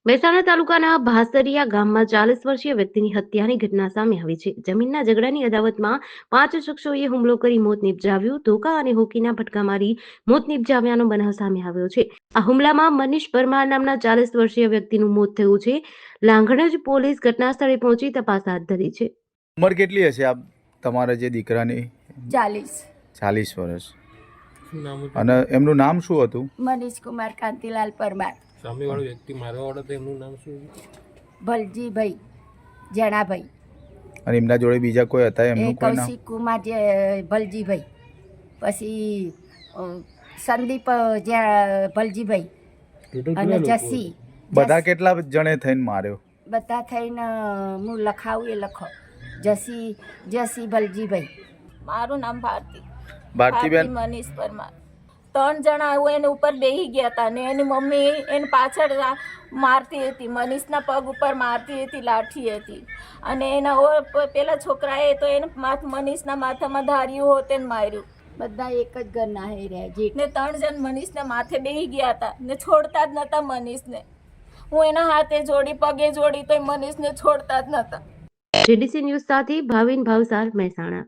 મહેસાણા તાલુકાના ભાસરિયા ગામમાં 40 વર્ષીય વ્યક્તિની હત્યાની ઘટના સામે આવી છે. જમીનના ઝઘડાની અદાવતમાં 5 શખ્સોએ હુમલો કરી મોત નિપજાવ્યું. ધોકા અને હોકીના ફટકા મારી મોત નિપજાવ્યાનો બનાવ સામે આવ્યો છે. આ હુમલામાં મનીષ પરમાર નામના 40 વર્ષીય વ્યક્તિનું મોત થયું છે. લાંઘણજ પોલીસ ઘટના સ્થળે પહોંચી તપાસ હાથ ધરી છે. ઉંમર કેટલી હશે આપ તમારા જે દીકરાની? 40 વર્ષ. અને એમનું નામ શું હતું? મનીષ કુમાર કાંતિલાલ પરમાર. સામેવાળો વ્યક્તિ મારવા વાળો તો એમનું નામ શું? ભલજીભાઈ જણાભાઈ. અને એમના જોડે બીજા કોઈ હતા એમનું કોઈ નામ? કૌશિક કુમાર ભલજીભાઈ, પછી સંદીપ ભલજીભાઈ અને જસી. બધા કેટલા જણે થઈને માર્યો? બધા થઈને હું લખાવું એ લખો. જસી ભલજીભાઈ. મારું નામ ભારતી. ભારતીબેન. મનીષ પરમાર. 3 જણા આવું એને ઉપર બેસી ગયા હતા ને એની મમ્મી એને પાછળ મારતી હતી, મનીષના પગ ઉપર મારતી હતી, લાઠી હતી. અને એના પેલા છોકરાએ તો એને મનીષના માથામાં ધાર્યું હોત એને માર્યું. બધા એક જ ઘરના હે રહ્યા જે ને 3 જણ મનીષના માથે બેસી ગયા હતા ને છોડતા જ નહોતા મનીષને. હું એના હાથે જોડી, પગે જોડી, તો મનીષને છોડતા જ નહોતા. જેડીસી ન્યૂઝ સાથે ભાવિન ભાવસાર, મહેસાણા.